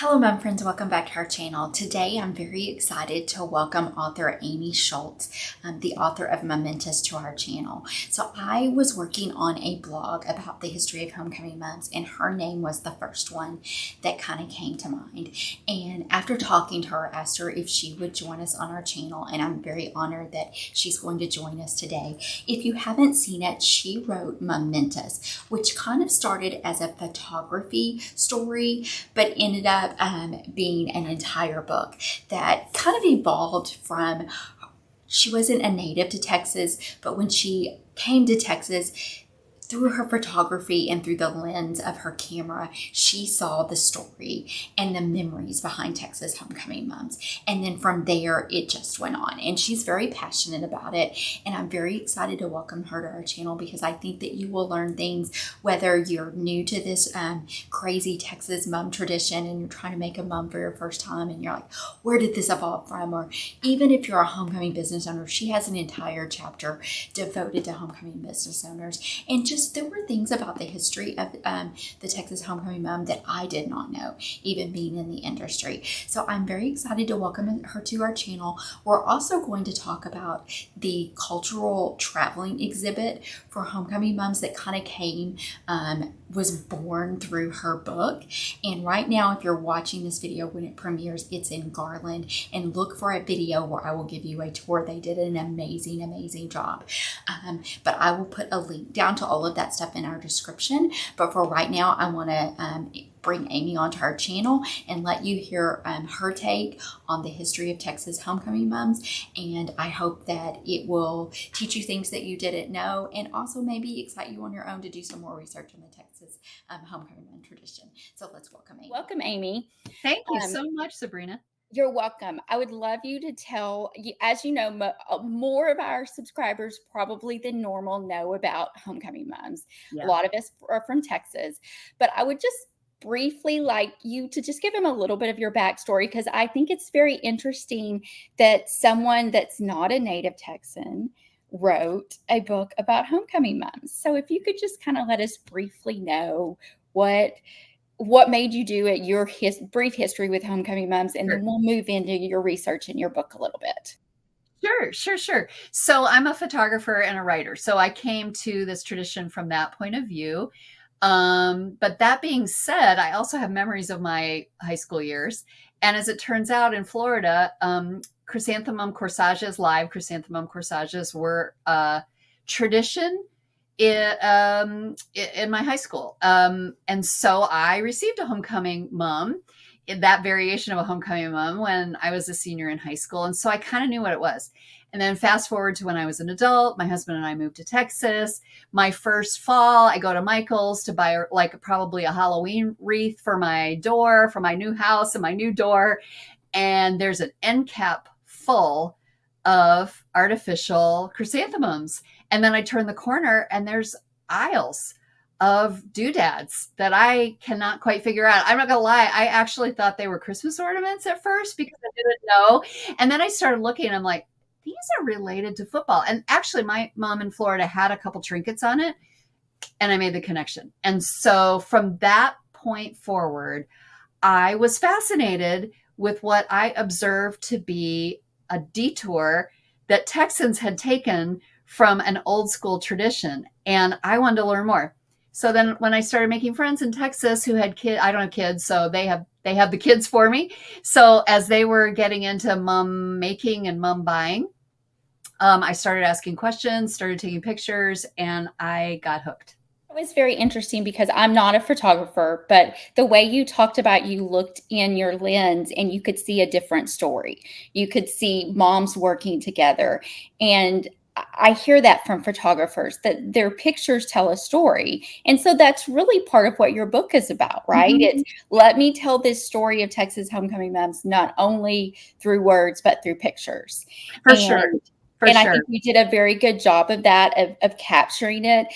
Hello, Mum friends. Welcome back to our channel. Today, I'm very excited to welcome author Amy Schultz, the author of Mumentous, to our channel. So I was working on a blog about the history of homecoming moms, and her name was the first one that kind of came to mind. And after talking to her, I asked her if she would join us on our channel, and I'm very honored that she's going to join us today. If you haven't seen it, she wrote Mumentous, which kind of started as a photography story, but ended up being an entire book that kind of evolved from, she wasn't a native to Texas, but when she came to Texas, through her photography and through the lens of her camera, she saw the story and the memories behind Texas homecoming moms. And then from there, it just went on. And she's very passionate about it. And I'm very excited to welcome her to our channel because I think that you will learn things, whether you're new to this crazy Texas mom tradition and you're trying to make a mom for your first time and you're like, where did this evolve from? Or even if you're a homecoming business owner, she has an entire chapter devoted to homecoming business owners. And just there were things about the history of the Texas homecoming mom that I did not know, even being in the industry. So I'm very excited to welcome her to our channel. We're also going to talk about the cultural traveling exhibit for homecoming moms that kind of came, was born through her book. And right now, if you're watching this video when it premieres, it's in Garland. And look for a video where I will give you a tour. They did an amazing, amazing job. But I will put a link down to all of that stuff in our description. But for right now, I want to bring Amy onto our channel and let you hear her take on the history of Texas homecoming moms. And I hope that it will teach you things that you didn't know and also maybe excite you on your own to do some more research on the Texas homecoming mom tradition. So let's welcome Amy. Welcome, Amy. Thank you so much, Sabrina. You're welcome. I would love you to tell, as you know, more of our subscribers probably than normal know about homecoming moms. Yeah. A lot of us are from Texas, but I would just briefly like you to just give them a little bit of your backstory, because I think it's very interesting that someone that's not a native Texan wrote a book about homecoming moms. So if you could just kind of let us briefly know what made you do it, your brief history with homecoming moms, and then we'll move into your research in your book a little bit. Sure. So I'm a photographer and a writer. So I came to this tradition from that point of view. But that being said, I also have memories of my high school years. And as it turns out in Florida, chrysanthemum corsages, live chrysanthemum corsages were a tradition in my high school. And so I received a homecoming mom, that variation of a homecoming mom, when I was a senior in high school. And so I kind of knew what it was. And then fast forward to when I was an adult, my husband and I moved to Texas. My first fall, I go to Michael's to buy probably a Halloween wreath for my door, for my new house and my new door. And there's an end cap full of artificial chrysanthemums. And then I turn the corner and there's aisles of doodads that I cannot quite figure out. I'm not gonna lie, I actually thought they were Christmas ornaments at first because I didn't know. And then I started looking and I'm like, these are related to football. And actually my mom in Florida had a couple trinkets on it and I made the connection. And so from that point forward, I was fascinated with what I observed to be a detour that Texans had taken from an old school tradition. And I wanted to learn more. So then when I started making friends in Texas who had kids, I don't have kids, so they have the kids for me. So as they were getting into mom making and mom buying, I started asking questions, started taking pictures, and I got hooked. It was very interesting because I'm not a photographer, but the way you talked about, you looked in your lens and you could see a different story. You could see moms working together. And I hear that from photographers, that their pictures tell a story. And so that's really part of what your book is about, right? Mm-hmm. It's let me tell this story of Texas homecoming moms, not only through words, but through pictures. For sure. I think you did a very good job of that, of capturing it.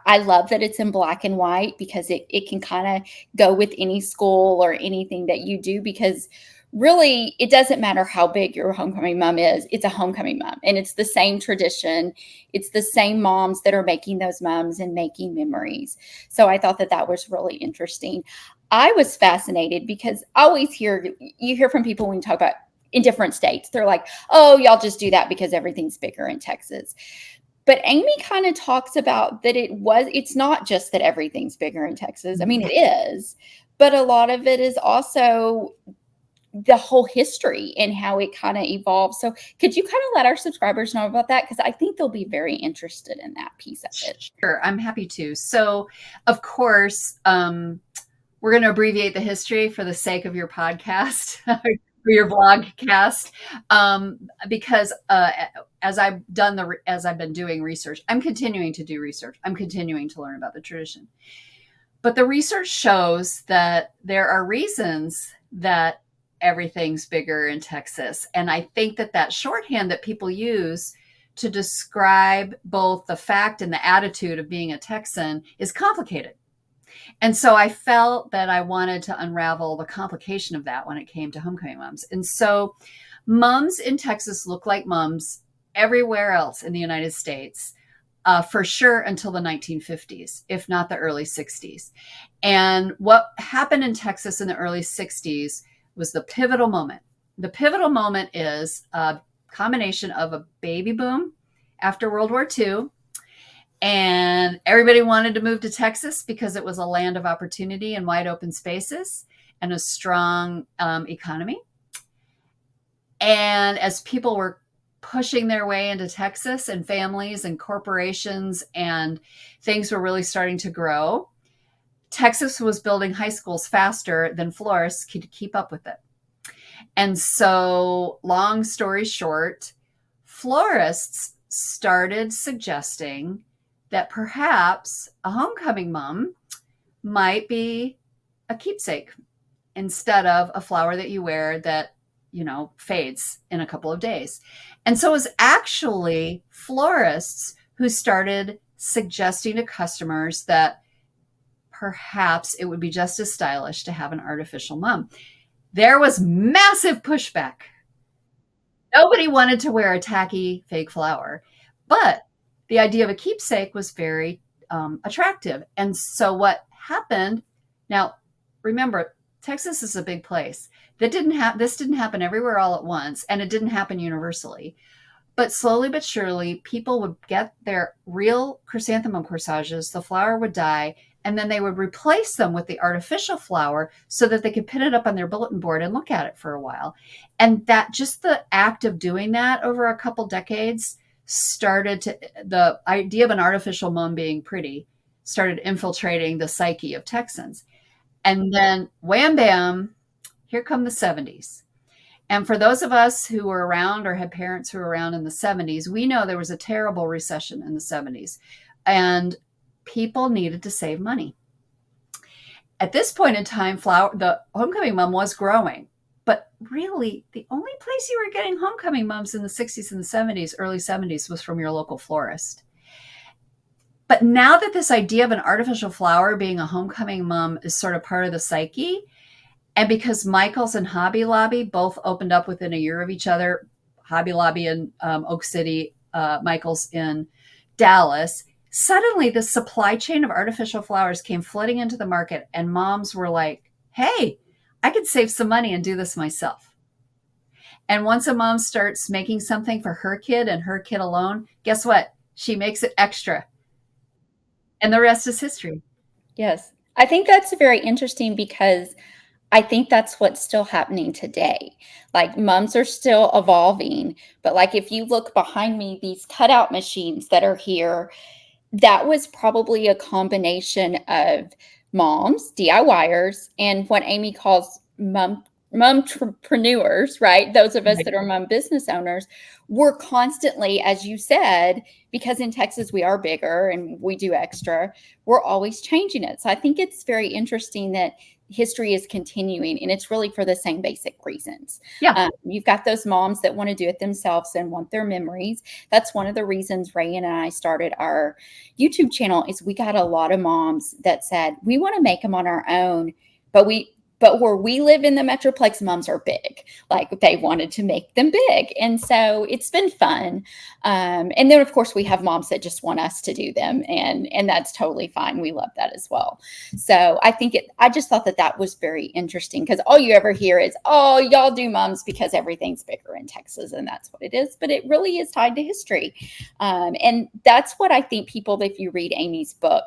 I love that it's in black and white because it can kind of go with any school or anything that you do, because really, it doesn't matter how big your homecoming mom is. It's a homecoming mom, and it's the same tradition. It's the same moms that are making those moms and making memories. So I thought that that was really interesting. I was fascinated because I always you hear from people when you talk about in different states. They're like, oh, y'all just do that because everything's bigger in Texas. But Amy kind of talks about that it's not just that everything's bigger in Texas. I mean, it is, but a lot of it is also the whole history and how it kind of evolved. So could you kind of let our subscribers know about that? Because I think they'll be very interested in that piece of it. Sure, I'm happy to. So, of course, we're going to abbreviate the history for the sake of your podcast, for your vlogcast, because as I've been doing research, I'm continuing to do research. I'm continuing to learn about the tradition. But the research shows that there are reasons that everything's bigger in Texas. And I think that shorthand that people use to describe both the fact and the attitude of being a Texan is complicated. And so I felt that I wanted to unravel the complication of that when it came to homecoming moms. And so moms in Texas look like moms everywhere else in the United States, for sure until the 1950s, if not the early 60s. And what happened in Texas in the early 60s was the pivotal moment. The pivotal moment is a combination of a baby boom after World War II, and everybody wanted to move to Texas because it was a land of opportunity and wide open spaces and a strong economy. And as people were pushing their way into Texas, and families and corporations and things were really starting to grow, Texas was building high schools faster than florists could keep up with it. And so, long story short, florists started suggesting that perhaps a homecoming mom might be a keepsake instead of a flower that you wear that, fades in a couple of days. And so it was actually florists who started suggesting to customers that perhaps it would be just as stylish to have an artificial mum. There was massive pushback. Nobody wanted to wear a tacky fake flower, but the idea of a keepsake was very attractive. And so what happened, now remember, Texas is a big place. This didn't happen everywhere all at once, and it didn't happen universally. But slowly but surely, people would get their real chrysanthemum corsages, the flower would die, and then they would replace them with the artificial flower so that they could pin it up on their bulletin board and look at it for a while. And that just the act of doing that over a couple decades the idea of an artificial mum being pretty started infiltrating the psyche of Texans. And then wham, bam, here come the 70s. And for those of us who were around or had parents who were around in the 70s, we know there was a terrible recession in the 70s. And people needed to save money. At this point in time, the homecoming mom was growing, but really the only place you were getting homecoming moms in the 60s and the 70s, early 70s, was from your local florist. But now that this idea of an artificial flower being a homecoming mom is sort of part of the psyche, and because Michaels and Hobby Lobby both opened up within a year of each other, Hobby Lobby in Oak City, Michaels in Dallas, suddenly the supply chain of artificial flowers came flooding into the market, and moms were like, hey, I could save some money and do this myself. And once a mom starts making something for her kid and her kid alone, guess what? She makes it extra. And the rest is history. Yes. I think that's very interesting because I think that's what's still happening today. Like moms are still evolving, but like if you look behind me, these cutout machines that are here, that was probably a combination of moms, DIYers, and what Amy calls mumtrepreneurs, right? Those of us that are mom business owners, we're constantly, as you said, because in Texas we are bigger and we do extra, we're always changing it. So I think it's very interesting that history is continuing, and it's really for the same basic reasons. Yeah. You've got those moms that want to do it themselves and want their memories. That's one of the reasons Ray and I started our YouTube channel, is we got a lot of moms that said, we want to make them on our own, but But where we live in the Metroplex, moms are big. Like they wanted to make them big. And so it's been fun. And then of course we have moms that just want us to do them. And that's totally fine. We love that as well. So I just thought that was very interesting, because all you ever hear is, oh, y'all do mums because everything's bigger in Texas. And that's what it is. But it really is tied to history. And that's what I think people, if you read Amy's book,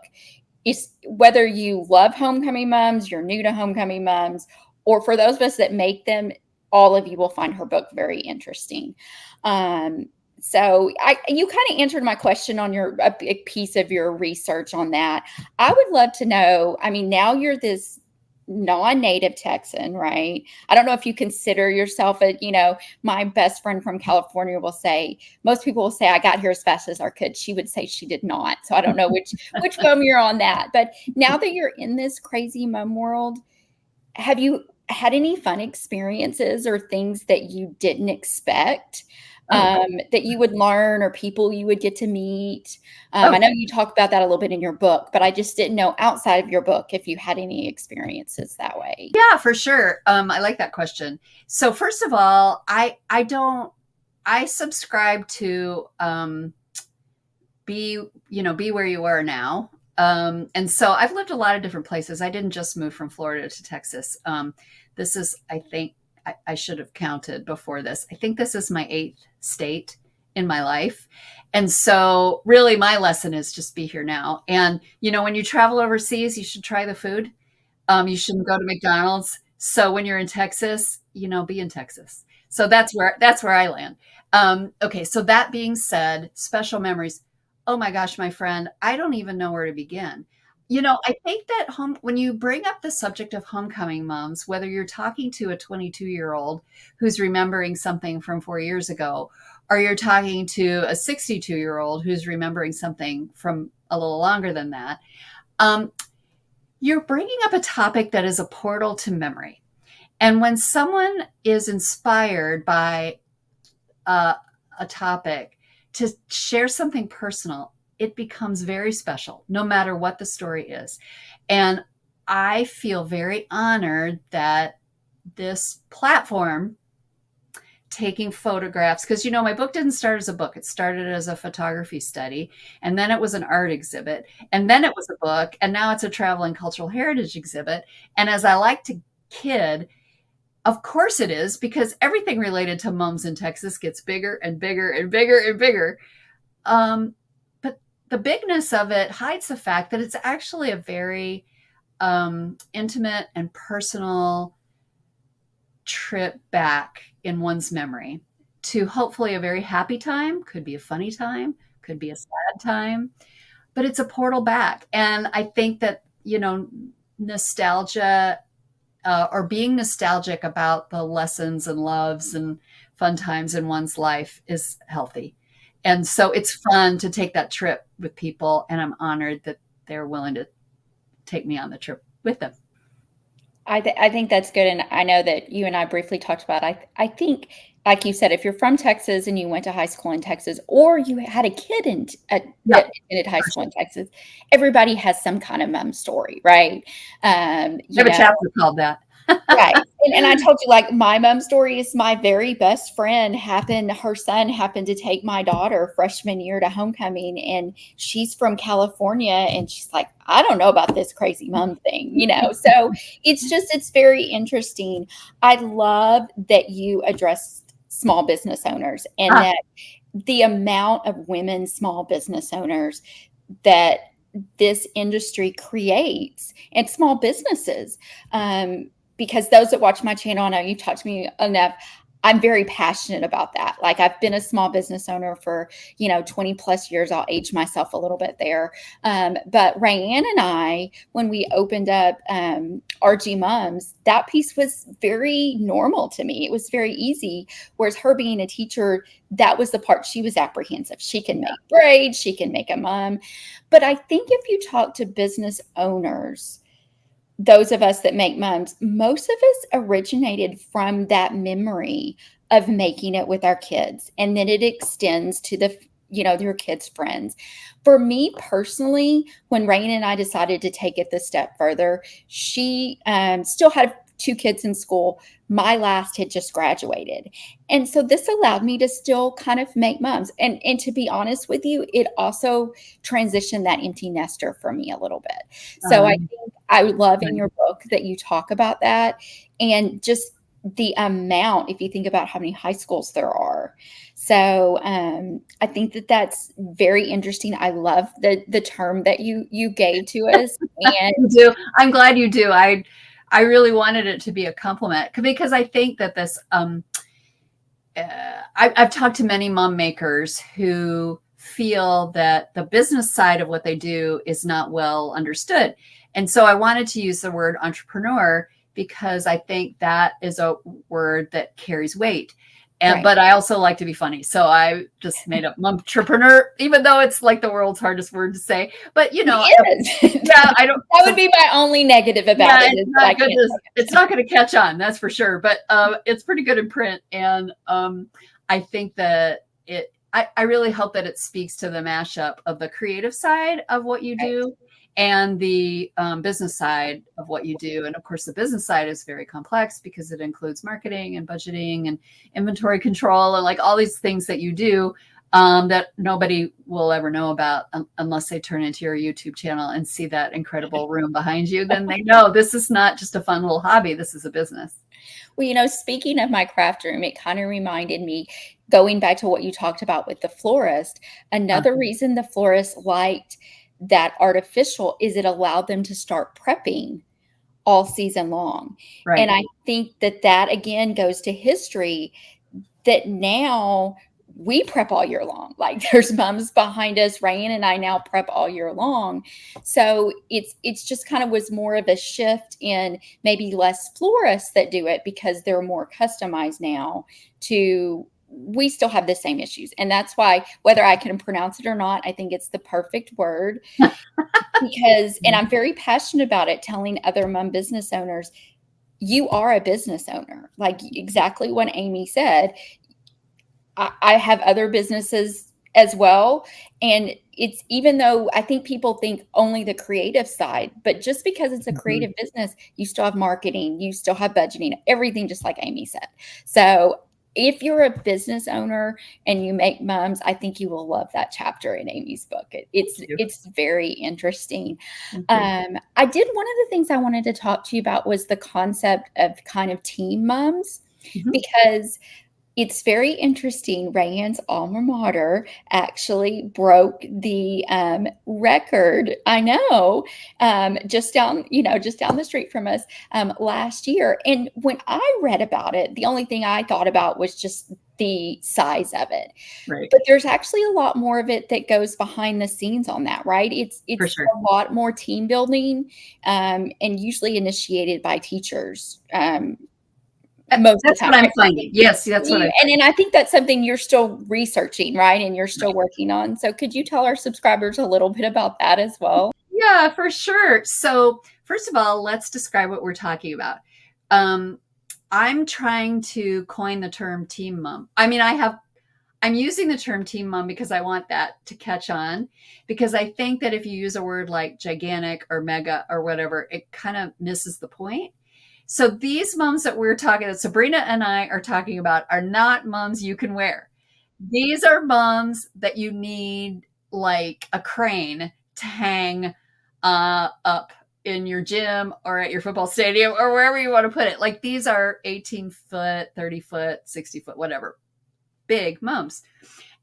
is whether you love homecoming moms, you're new to homecoming moms, or for those of us that make them, all of you will find her book very interesting. So you kind of answered my question on a big piece of your research on that. I would love to know, I mean, now you're this non-native Texan, right? I don't know if you consider yourself my best friend from California will say, most people will say, I got here as fast as I could. She would say she did not. So I don't know which mom you're on that. But now that you're in this crazy mom world, have you had any fun experiences or things that you didn't expect that you would learn, or people you would get to meet? I know you talk about that a little bit in your book, but I just didn't know outside of your book if you had any experiences that way. Yeah, for sure. I like that question. So first of all, I subscribe to be where you are now. And so I've lived a lot of different places. I didn't just move from Florida to Texas. This is, I think, I should have counted before this. I think this is my 8th state in my life. And so really my lesson is just be here now. And, when you travel overseas, you should try the food. You shouldn't go to McDonald's. So when you're in Texas, be in Texas. So that's where I land. Okay. So that being said, special memories. Oh my gosh, my friend, I don't even know where to begin. I think that when you bring up the subject of homecoming moms, whether you're talking to a 22-year-old who's remembering something from 4 years ago, or you're talking to a 62-year-old who's remembering something from a little longer than that, you're bringing up a topic that is a portal to memory. And when someone is inspired by a topic to share something personal, it becomes very special, no matter what the story is. And I feel very honored that this platform, taking photographs, because, my book didn't start as a book. It started as a photography study, and then it was an art exhibit, and then it was a book, and now it's a travel and cultural heritage exhibit. And as I like to kid, of course it is, because everything related to moms in Texas gets bigger and bigger and bigger and bigger. But the bigness of it hides the fact that it's actually a very intimate and personal trip back in one's memory to hopefully a very happy time. Could be a funny time, could be a sad time, but it's a portal back. And I think that, nostalgia or being nostalgic about the lessons and loves and fun times in one's life is healthy. And so it's fun to take that trip with people. And I'm honored that they're willing to take me on the trip with them. I think that's good. And I know that you and I briefly talked about, I think, like you said, if you're from Texas and you went to high school in Texas, or you had a kid at high school in Texas, everybody has some kind of mom story, right? You have a chapter called that. Right. And I told you, like, my mom story is my very best friend her son happened to take my daughter freshman year to homecoming, and she's from California, and she's like, I don't know about this crazy mom thing, so it's very interesting. I love that you addressed small business owners, and that the amount of women small business owners that this industry creates, and small businesses, because those that watch my channel, I know you've talked to me enough, I'm very passionate about that. Like, I've been a small business owner for, 20 plus years. I'll age myself a little bit there. But Rayanne and I, when we opened up RG Mums, that piece was very normal to me. It was very easy. Whereas her being a teacher, that was the part she was apprehensive. She can make braids, she can make a mum. But I think if you talk to business owners, those of us that make mums, most of us originated from that memory of making it with our kids. And then it extends to their kids' friends. For me personally, when Rain and I decided to take it the step further, she still had 2 kids in school. My last had just graduated. And so this allowed me to still kind of make mums. And to be honest with you, it also transitioned that empty nester for me a little bit. So I think I love in your book that you talk about that, and just the amount, if you think about how many high schools there are. So I think that that's very interesting. I love the term that you gave to us. And I'm glad you do. I really wanted it to be a compliment, because I think that this, I've talked to many mom makers who feel that the business side of what they do is not well understood. And so I wanted to use the word entrepreneur, because I think that is a word that carries weight. And, but I also like to be funny. So I just made up Mumtrepreneur, even though it's like the world's hardest word to say. But, yeah, I don't. That would be my only negative about it. It's not going to catch on, that's for sure. But it's pretty good in print. And I think that I really hope that it speaks to the mashup of the creative side of what you do and the business side of what you do. And of course, the business side is very complex, because it includes marketing and budgeting and inventory control and like all these things that you do that nobody will ever know about unless they turn into your YouTube channel and see that incredible room behind you. Then they know this is not just a fun little hobby. This is a business. Well, speaking of my craft room, it kind of reminded me, going back to what you talked about with the florist, another reason the florist liked that artificial is it allowed them to start prepping all season long. Right. And I think that again goes to history, that now we prep all year long. Like, there's moms behind us, Rayanne and I now prep all year long. So it's just kind of was more of a shift in maybe less florists that do it, because they're more customized now to, we still have the same issues. And that's why, whether I can pronounce it or not, I think it's the perfect word, because, and I'm very passionate about it, telling other mom business owners, you are a business owner. Like exactly what Amy said. I have other businesses as well. And it's, even though I think people think only the creative side, but just because it's a creative business, you still have marketing, you still have budgeting, everything, just like Amy said. So if you're a business owner and you make mums, I think you will love that chapter in Amy's book. It's very interesting. I did, one of the things I wanted to talk to you about was the concept of kind of teen mums, because it's very interesting. Rayanne's alma mater actually broke the record. I know, just down the street from us last year. And when I read about it, the only thing I thought about was just the size of it. Right. But there's actually a lot more of it that goes behind the scenes on that, right? It's a lot more team building, and usually initiated by teachers. That's what I'm finding. Yes, that's what I'm finding. And I think that's something you're still researching, right? And you're still working on. So could you tell our subscribers a little bit about that as well? Yeah, for sure. So first of all, let's describe what we're talking about. I'm trying to coin the term teen mom. I mean, I'm using the term teen mom because I want that to catch on, because I think that if you use a word like gigantic or mega or whatever, it kind of misses the point. So these moms that that Sabrina and I are talking about, are not moms you can wear. These are moms that you need like a crane to hang up in your gym or at your football stadium or wherever you want to put it. Like, these are 18 foot, 30 foot, 60 foot, whatever, big moms.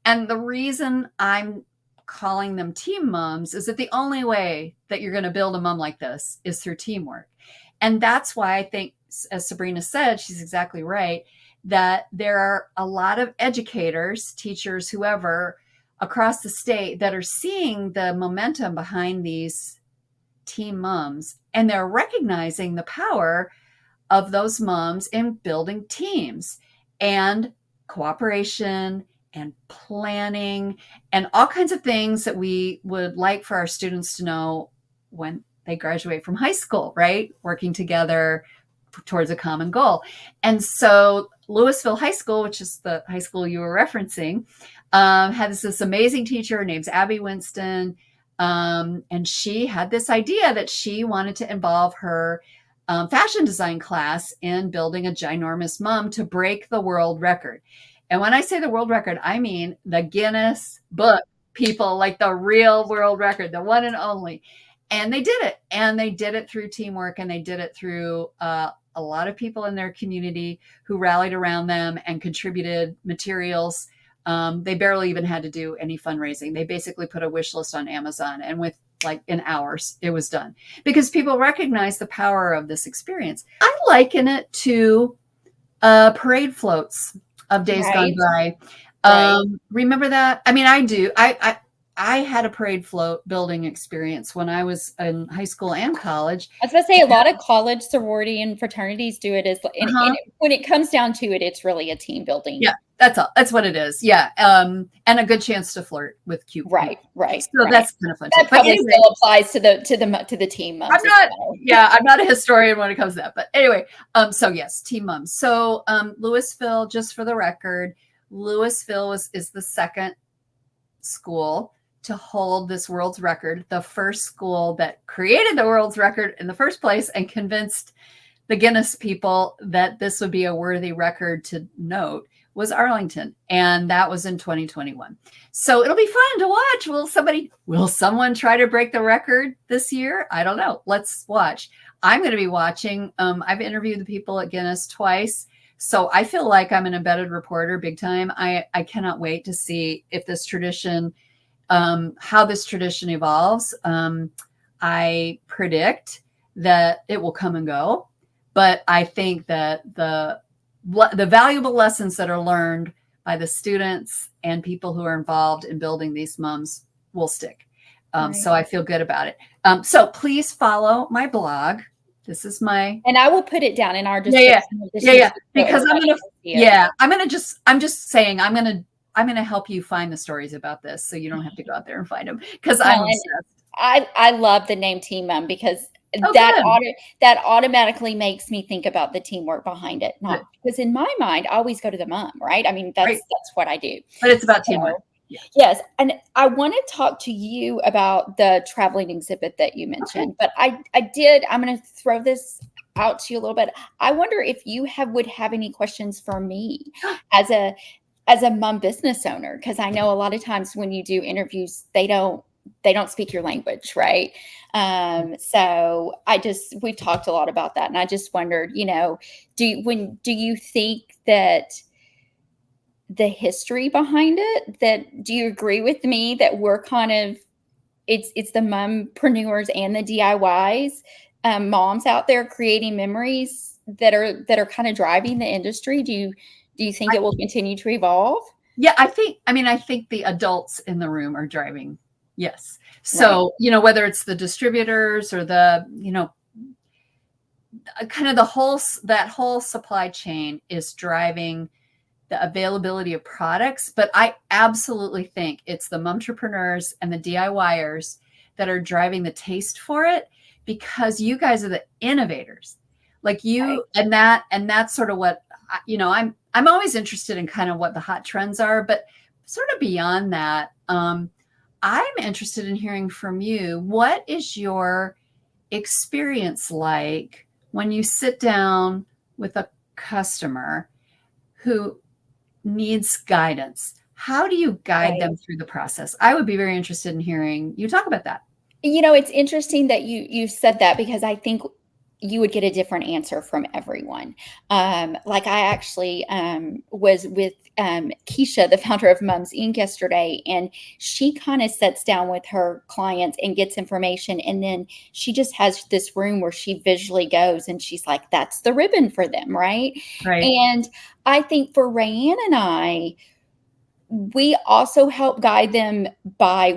And the reason I'm calling them team moms is that the only way that you're going to build a mom like this is through teamwork. And that's why I think, as Sabrina said, she's exactly right, that there are a lot of educators, teachers, whoever, across the state that are seeing the momentum behind these teen moms, and they're recognizing the power of those moms in building teams and cooperation and planning and all kinds of things that we would like for our students to know when they graduate from high school, right? Working together towards a common goal. And so Louisville High School, which is the high school you were referencing, had this amazing teacher named Abby Winston. And she had this idea that she wanted to involve her fashion design class in building a ginormous mum to break the world record. And when I say the world record, I mean the Guinness Book people, like the real world record, the one and only. And they did it. And they did it through teamwork, and they did it through a lot of people in their community who rallied around them and contributed materials. They barely even had to do any fundraising. They basically put a wish list on Amazon, and with like in hours, it was done because people recognize the power of this experience. I liken it to parade floats of days gone by. Remember that? I mean, I do. I had a parade float building experience when I was in high school and college. I was going to say a lot of college sorority and fraternities do it and when it comes down to it, it's really a team building. Yeah, that's all. That's what it is. Yeah. And a good chance to flirt with cute people. Right. So that's kind of fun. That probably still applies to the team mums. I'm not a historian when it comes to that. But anyway, so yes, team mums. So Louisville, just for the record, Louisville is the second school to hold this world's record. The first school that created the world's record in the first place and convinced the Guinness people that this would be a worthy record to note was Arlington. And that was in 2021. So it'll be fun to watch. Will someone try to break the record this year? I don't know. Let's watch. I'm going to be watching. I've interviewed the people at Guinness twice. So I feel like I'm an embedded reporter big time. I cannot wait to see if this tradition, how this tradition evolves. I predict that it will come and go, but I think that the valuable lessons that are learned by the students and people who are involved in building these mums will stick. So I feel good about it. So please follow my blog. This is and I will put it down in our description. Yeah. Because I'm just saying, I'm going to help you find the stories about this, so you don't have to go out there and find them, because I'm obsessed. I love the name Team Mum because that automatically makes me think about the teamwork behind it. Because in my mind, I always go to the mom, right? I mean, that's what I do. But it's about teamwork. Yeah. Yes. And I want to talk to you about the traveling exhibit that you mentioned, but I'm going to throw this out to you a little bit. I wonder if you would have any questions for me as a mom business owner, because I know a lot of times when you do interviews, they don't speak your language, right? So we've talked a lot about that, and I just wondered, do you think that the history behind it, do you agree with me that we're kind of, it's the mumpreneurs and the DIYs, moms out there creating memories that are kind of driving the industry? Do you think it will continue to evolve? Yeah, I think the adults in the room are driving. Yes. So, whether it's the distributors or the, kind of that whole supply chain is driving the availability of products. But I absolutely think it's the Mumtrepreneurs and the DIYers that are driving the taste for it, because you guys are the innovators, like you, and that's sort of what, I'm always interested in kind of what the hot trends are, but sort of beyond that, I'm interested in hearing from you. What is your experience like when you sit down with a customer who needs guidance? How do you guide them through the process? I would be very interested in hearing you talk about that. It's interesting that you said that, because I think you would get a different answer from everyone. Like I actually was with Keisha, the founder of Mums Inc. yesterday, and she kind of sits down with her clients and gets information, and then she just has this room where she visually goes and she's like, that's the ribbon for them, right? And I think for Rayanne and I, we also help guide them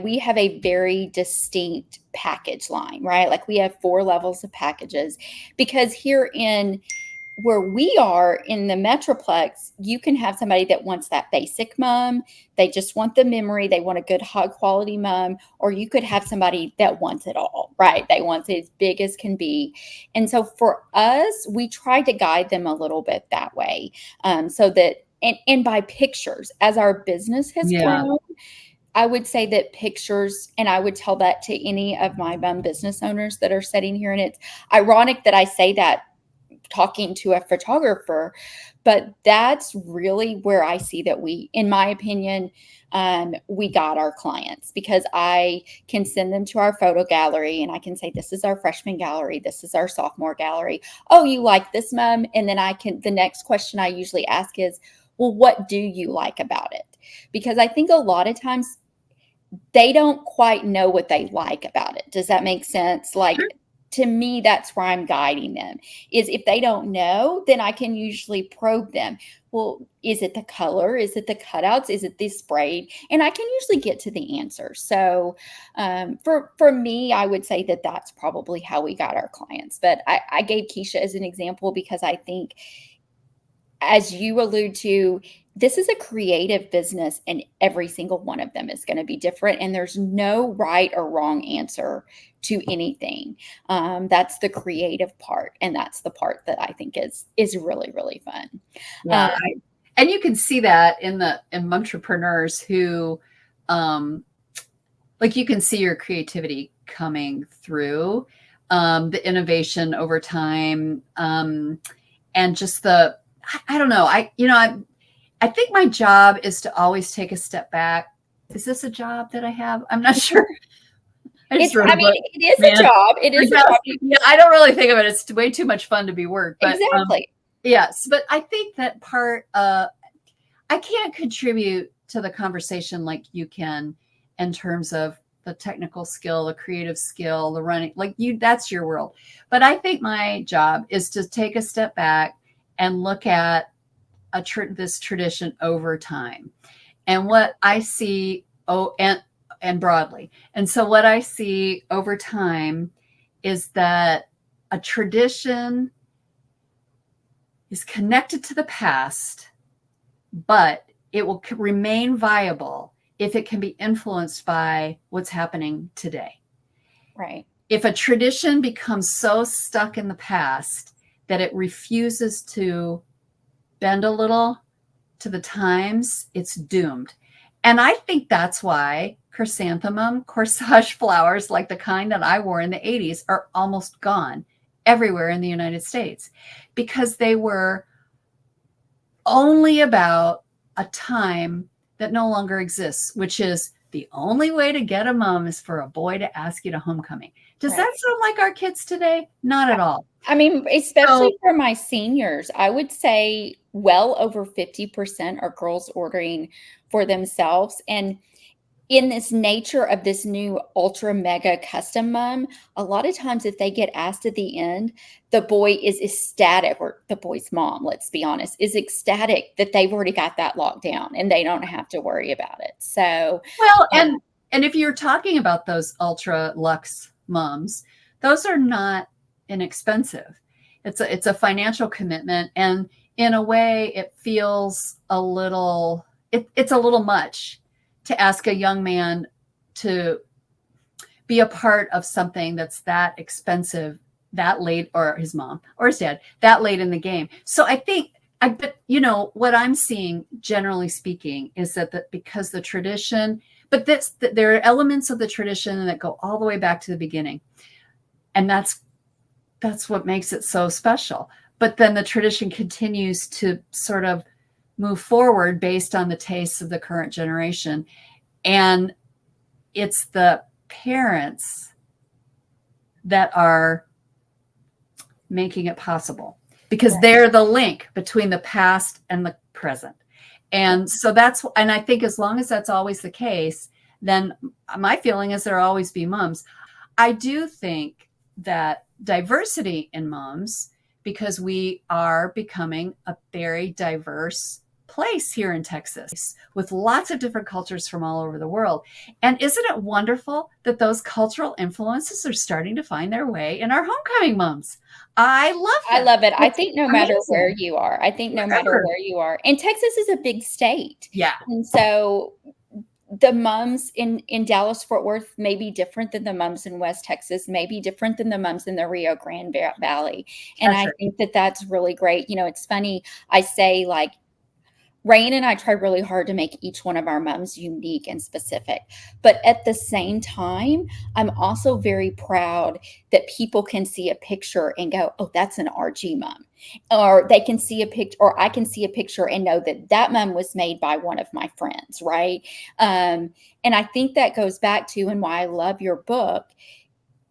we have a very distinct package line, right? Like we have 4 levels of packages, because here where we are in the Metroplex, you can have somebody that wants that basic mum. They just want the memory. They want a good, high quality mum. Or you could have somebody that wants it all, right? They want it as big as can be. And so for us, we try to guide them a little bit that way. So that, and by pictures, as our business has grown, I would say that pictures, and I would tell that to any of my mom business owners that are sitting here. And it's ironic that I say that talking to a photographer, but that's really where I see that we, in my opinion, we got our clients, because I can send them to our photo gallery and I can say, this is our freshman gallery. This is our sophomore gallery. Oh, you like this, Mom? And then the next question I usually ask is, well, what do you like about it? Because I think a lot of times they don't quite know what they like about it. Does that make sense? Like, to me, that's where I'm guiding them, is if they don't know, then I can usually probe them. Well, is it the color? Is it the cutouts? Is it the sprayed? And I can usually get to the answer. So for me, I would say that that's probably how we got our clients. But I gave Keisha as an example because I think, as you allude to, this is a creative business and every single one of them is going to be different. And there's no right or wrong answer to anything. That's the creative part. And that's the part that I think is really, really fun. Yeah. And you can see that in Mumtrepreneurs who, like, you can see your creativity coming through, the innovation over time, and just I don't know. I think my job is to always take a step back. Is this a job that I have? I'm not sure. It is a job. It is a job. Yeah, I don't really think of it. It's way too much fun to be work. But, exactly. Yes, but I think that I can't contribute to the conversation like you can, in terms of the technical skill, the creative skill, the running, that's your world. But I think my job is to take a step back and look at this tradition over time, and what I see, and broadly. And so what I see over time is that a tradition is connected to the past, but it will remain viable if it can be influenced by what's happening today. Right. If a tradition becomes so stuck in the past that it refuses to bend a little to the times, it's doomed. And I think that's why chrysanthemum corsage flowers, like the kind that I wore in the 80s, are almost gone everywhere in the United States, because they were only about a time that no longer exists, which is the only way to get a mom is for a boy to ask you to homecoming. Does that sound like our kids today? Not at all. I mean, especially for my seniors, I would say well over 50% are girls ordering for themselves. And in this nature of this new ultra mega custom mom, a lot of times if they get asked at the end, the boy is ecstatic, or the boy's mom, let's be honest, is ecstatic that they've already got that locked down and they don't have to worry about it. So, well, and if you're talking about those ultra luxe moms, those are not inexpensive. It's a financial commitment, and in a way it feels a little, it's a little much to ask a young man to be a part of something that's that expensive that late, or his mom or his dad that late in the game. So I think, but what I'm seeing, generally speaking, is that because the tradition, but there are elements of the tradition that go all the way back to the beginning, and that's what makes it so special. But then the tradition continues to sort of move forward based on the tastes of the current generation. And it's the parents that are making it possible, because they're the link between the past and the present. And so and I think as long as that's always the case, then my feeling is there'll always be moms. I do think that diversity in moms, because we are becoming a very diverse place here in Texas with lots of different cultures from all over the world. And isn't it wonderful that those cultural influences are starting to find their way in our homecoming moms? I love it. I think no matter where you are, and Texas is a big state. Yeah. And so the mums in Dallas Fort Worth may be different than the mums in West Texas, may be different than the mums in the Rio Grande Valley. And I think that that's really great. It's funny. I say, like, Rain and I tried really hard to make each one of our mums unique and specific. But at the same time, I'm also very proud that people can see a picture and go, oh, that's an RG mom. Or they can see a picture, or I can see a picture and know that that mom was made by one of my friends, right? And I think that goes back to, and why I love your book,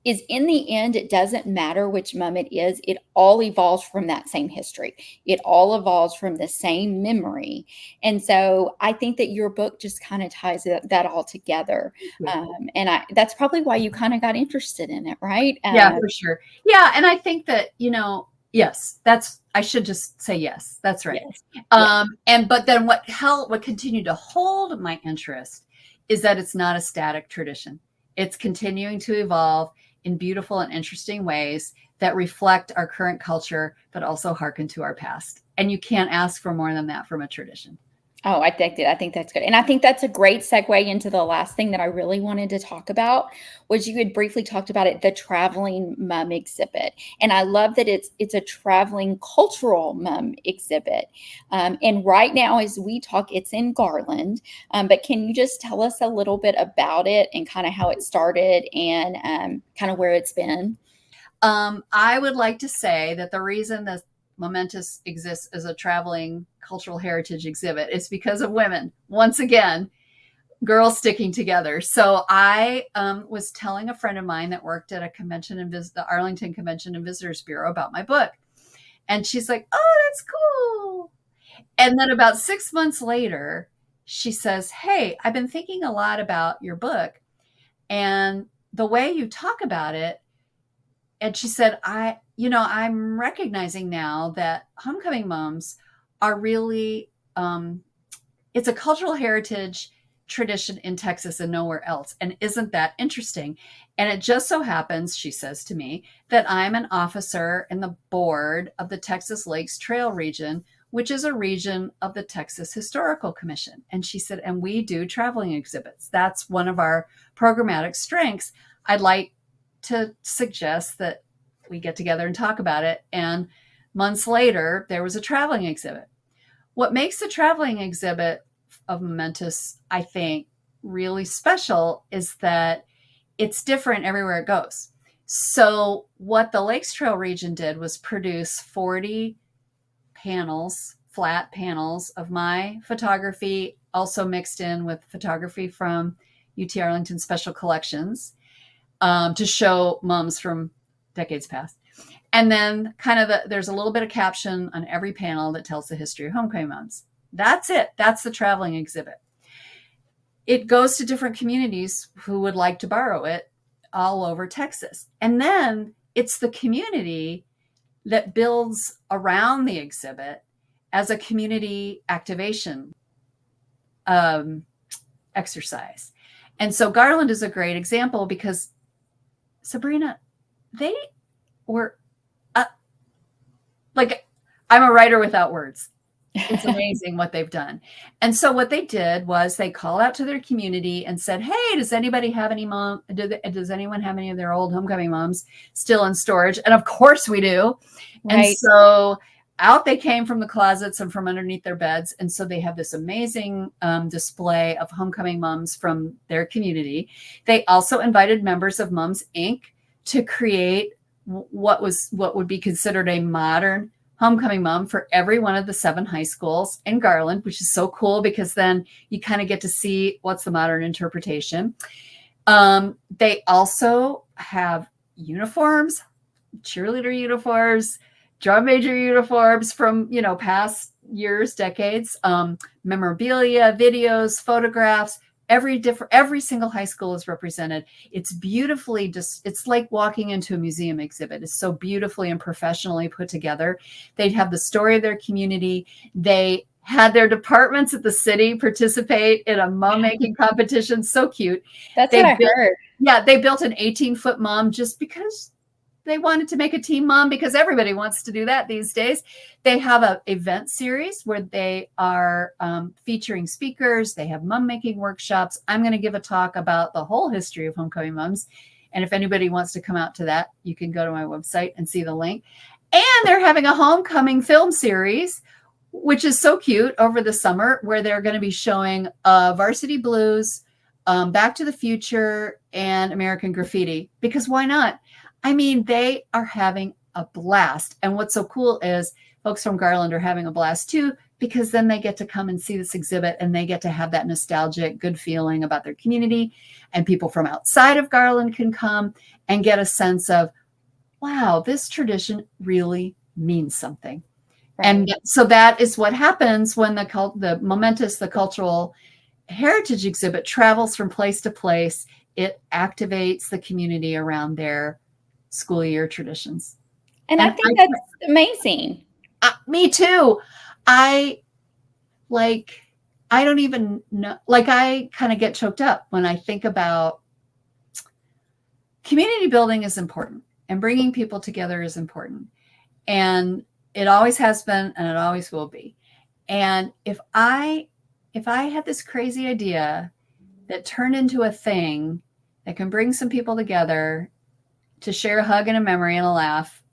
is in the end, it doesn't matter which mom it is. It all evolves from that same history. It all evolves from the same memory. And so I think that your book just kind of ties that all together. And that's probably why you kind of got interested in it, right? Yeah, for sure. Yeah. And I think that, yes, I should just say yes, that's right. Yes. But then what continued to hold my interest is that it's not a static tradition. It's continuing to evolve in beautiful and interesting ways that reflect our current culture, but also hearken to our past. And you can't ask for more than that from a tradition. Oh, I think that's good. And I think that's a great segue into the last thing that I really wanted to talk about, was you had briefly talked about it, the traveling mum exhibit. And I love that it's a traveling cultural mum exhibit. And right now, as we talk, it's in Garland. But can you just tell us a little bit about it and kind of how it started and kind of where it's been? I would like to say that the reason that Mumentous exists as a traveling cultural heritage exhibit is because of women. Once again, girls sticking together. So I was telling a friend of mine that worked at a convention and the Arlington Convention and Visitors Bureau about my book. And she's like, oh, that's cool. And then about 6 months later, she says, hey, I've been thinking a lot about your book and the way you talk about it. And she said, I'm recognizing now that homecoming moms are really, it's a cultural heritage tradition in Texas and nowhere else. And isn't that interesting? And it just so happens, she says to me, that I'm an officer in the board of the Texas Lakes Trail region, which is a region of the Texas Historical Commission. And she said, and we do traveling exhibits. That's one of our programmatic strengths. I'd like to suggest that we get together and talk about it. And months later, there was a traveling exhibit. What makes the traveling exhibit of Mumentous, I think, really special is that it's different everywhere it goes. So what the Lakes Trail region did was produce 40 panels, flat panels of my photography, also mixed in with photography from UT Arlington Special Collections, to show moms from decades past. And then there's a little bit of caption on every panel that tells the history of homecoming moms. That's it. That's the traveling exhibit. It goes to different communities who would like to borrow it all over Texas. And then it's the community that builds around the exhibit as a community activation exercise. And so Garland is a great example because, Sabrina, they were I'm a writer without words. It's amazing what they've done. And so what they did was they called out to their community and said, hey, does anybody have any does anyone have any of their old homecoming moms still in storage? And of course we do. Right. And so out they came from the closets and from underneath their beds. And so they have this amazing display of homecoming moms from their community. They also invited members of Moms Inc. to create what would be considered a modern homecoming mom for every one of the 7 high schools in Garland, which is so cool because then you kind of get to see what's the modern interpretation. They also have uniforms, cheerleader uniforms, drum major uniforms from, past years, decades, memorabilia, videos, photographs. Every single high school is represented. It's beautifully it's like walking into a museum exhibit. It's so beautifully and professionally put together. They have the story of their community. They had their departments at the city participate in a mom making competition. So cute. What I heard. Yeah, they built an 18-foot mom just because they wanted to make a team mom, because everybody wants to do that these days. They have an event series where they are featuring speakers. They have mom making workshops. I'm going to give a talk about the whole history of homecoming moms. And if anybody wants to come out to that, you can go to my website and see the link. And they're having a homecoming film series which is so cute, over the summer, where they're going to be showing Varsity Blues, Back to the Future, and American Graffiti. Because why not? I mean, they are having a blast. And what's so cool is folks from Garland are having a blast too, because then they get to come and see this exhibit and they get to have that nostalgic, good feeling about their community. And people from outside of Garland can come and get a sense of, wow, this tradition really means something. Right. And so that is what happens when the Mumentous, the cultural heritage exhibit, travels from place to place. It activates the community around their school year traditions. And I think that's amazing. Me too. I don't even know, I kind of get choked up when I think about community building is important and bringing people together is important. And it always has been, and it always will be. And if I had this crazy idea that turned into a thing that can bring some people together to share a hug and a memory and a laugh,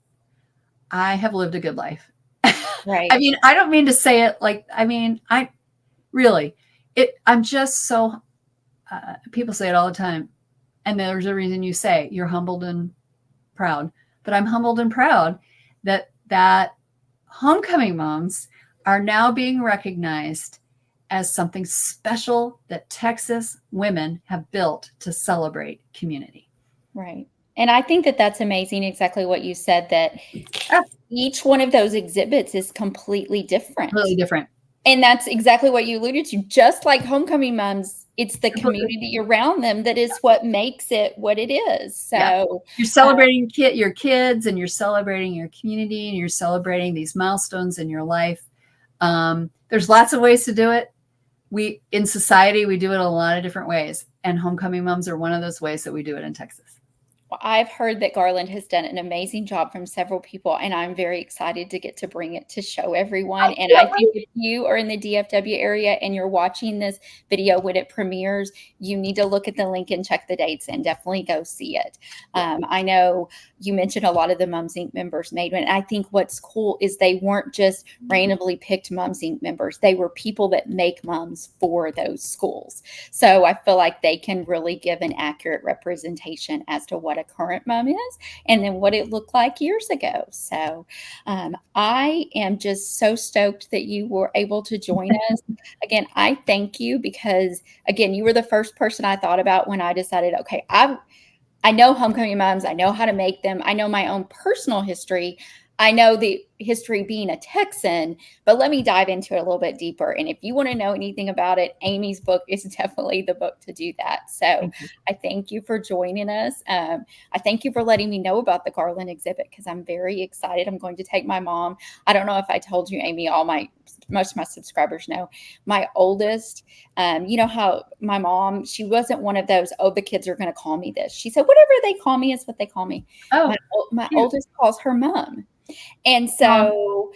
I have lived a good life. Right. I mean, I don't mean to say it I'm just so, people say it all the time. And there's a reason you say you're humbled and proud, but I'm humbled and proud that homecoming moms are now being recognized as something special that Texas women have built to celebrate community. Right. And I think that that's amazing. Exactly what you said, that each one of those exhibits is completely different. Completely different. And that's exactly what you alluded to. Just like homecoming moms, it's the community around them that is what makes it what it is. So you're celebrating your kids, and you're celebrating your community, and you're celebrating these milestones in your life. There's lots of ways to do it. In society, we do it a lot of different ways. And homecoming moms are one of those ways that we do it in Texas. I've heard that Garland has done an amazing job from several people, and I'm very excited to get to bring it to show everyone. And I think if you are in the DFW area and you're watching this video when it premieres, you need to look at the link and check the dates and definitely go see it. I know you mentioned a lot of the Mums Inc. members made one. And I think what's cool is they weren't just randomly picked Mums Inc. members. They were people that make mums for those schools. So I feel like they can really give an accurate representation as to what a current mom is and then what it looked like years ago. So I am just so stoked that you were able to join us. Again, I thank you because, again, you were the first person I thought about when I decided, okay, I know homecoming moms. I know how to make them. I know my own personal history. I know the history being a Texan, but let me dive into it a little bit deeper. And if you want to know anything about it, Amy's book is definitely the book to do that. So I thank you for joining us. I thank you for letting me know about the Garland exhibit because I'm very excited. I'm going to take my mom. I don't know if I told you, Amy, most of my subscribers know my oldest. You know how my mom, she wasn't one of those, oh, the kids are going to call me this. She said, whatever they call me is what they call me. Oh, my oldest calls her mom. And so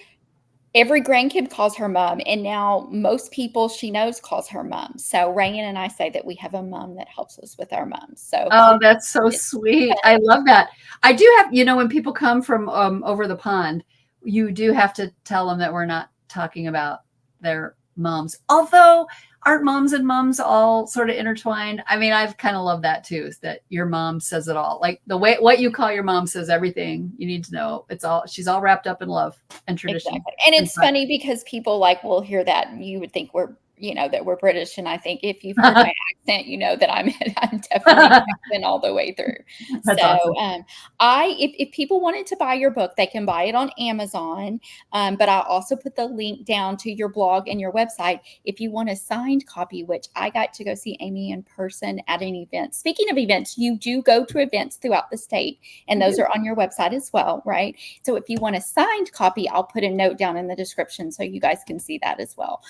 every grandkid calls her mom. And now most people she knows calls her mom. So Rayan and I say that we have a mom that helps us with our moms. So that's so sweet. I love that. I do have, when people come from over the pond, you do have to tell them that we're not talking about their moms. Although aren't moms and mums all sort of intertwined? I mean, I've kind of loved that too, is that your mom says it all. Like the way what you call your mom says everything you need to know. She's all wrapped up in love and tradition. Exactly. And it's funny because people will hear that and you would think that we're British. And I think if you've heard my accent, you know that I'm definitely Texan all the way through. That's awesome. If people wanted to buy your book, they can buy it on Amazon. But I also put the link down to your blog and your website. If you want a signed copy, which I got to go see Amy in person at an event. Speaking of events, you do go to events throughout the state, and those are on your website as well, right? So if you want a signed copy, I'll put a note down in the description so you guys can see that as well.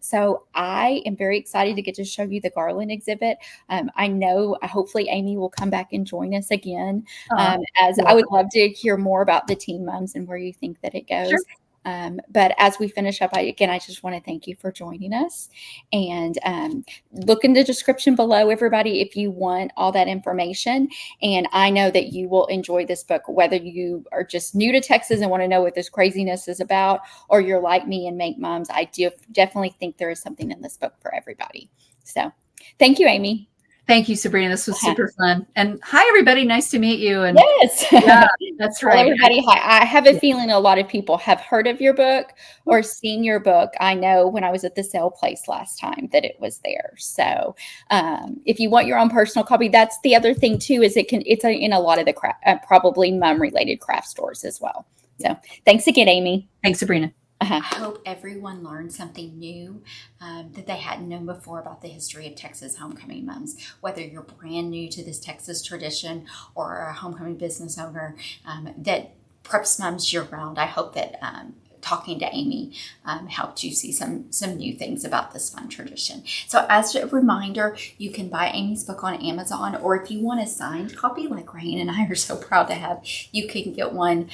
So I am very excited to get to show you the Garland exhibit. I know hopefully Amy will come back and join us again, I would love to hear more about the teen moms and where you think that it goes. Sure. But as we finish up, I just want to thank you for joining us. And look in the description below, everybody, if you want all that information. And I know that you will enjoy this book, whether you are just new to Texas and want to know what this craziness is about, or you're like me and make moms. I do definitely think there is something in this book for everybody. So thank you, Amy. Thank you, Sabrina. This was super fun. And hi, everybody. Nice to meet you. And yes, yeah, that's right. Everybody, hi. I have a feeling a lot of people have heard of your book or seen your book. I know when I was at the sale place last time that it was there. So if you want your own personal copy, that's the other thing too, is it's in a lot of the probably mom related craft stores as well. So thanks again, Amy. Thanks, Sabrina. I hope everyone learned something new that they hadn't known before about the history of Texas homecoming moms. Whether you're brand new to this Texas tradition or a homecoming business owner that preps moms year round, I hope that talking to Amy helped you see some new things about this fun tradition. So as a reminder, you can buy Amy's book on Amazon, or if you want a signed copy like Rain and I are so proud to have, you can get one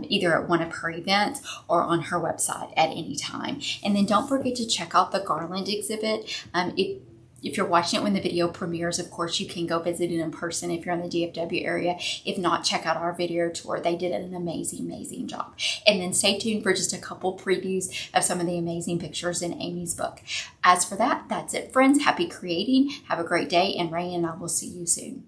either at one of her events or on her website at any time. And then don't forget to check out the Garland exhibit. If you're watching it when the video premieres, of course, you can go visit it in person if you're in the DFW area. If not, check out our video tour. They did an amazing job. And then stay tuned for just a couple previews of some of the amazing pictures in Amy's book. As for that, that's it, friends. Happy creating. Have a great day. And Ray and I will see you soon.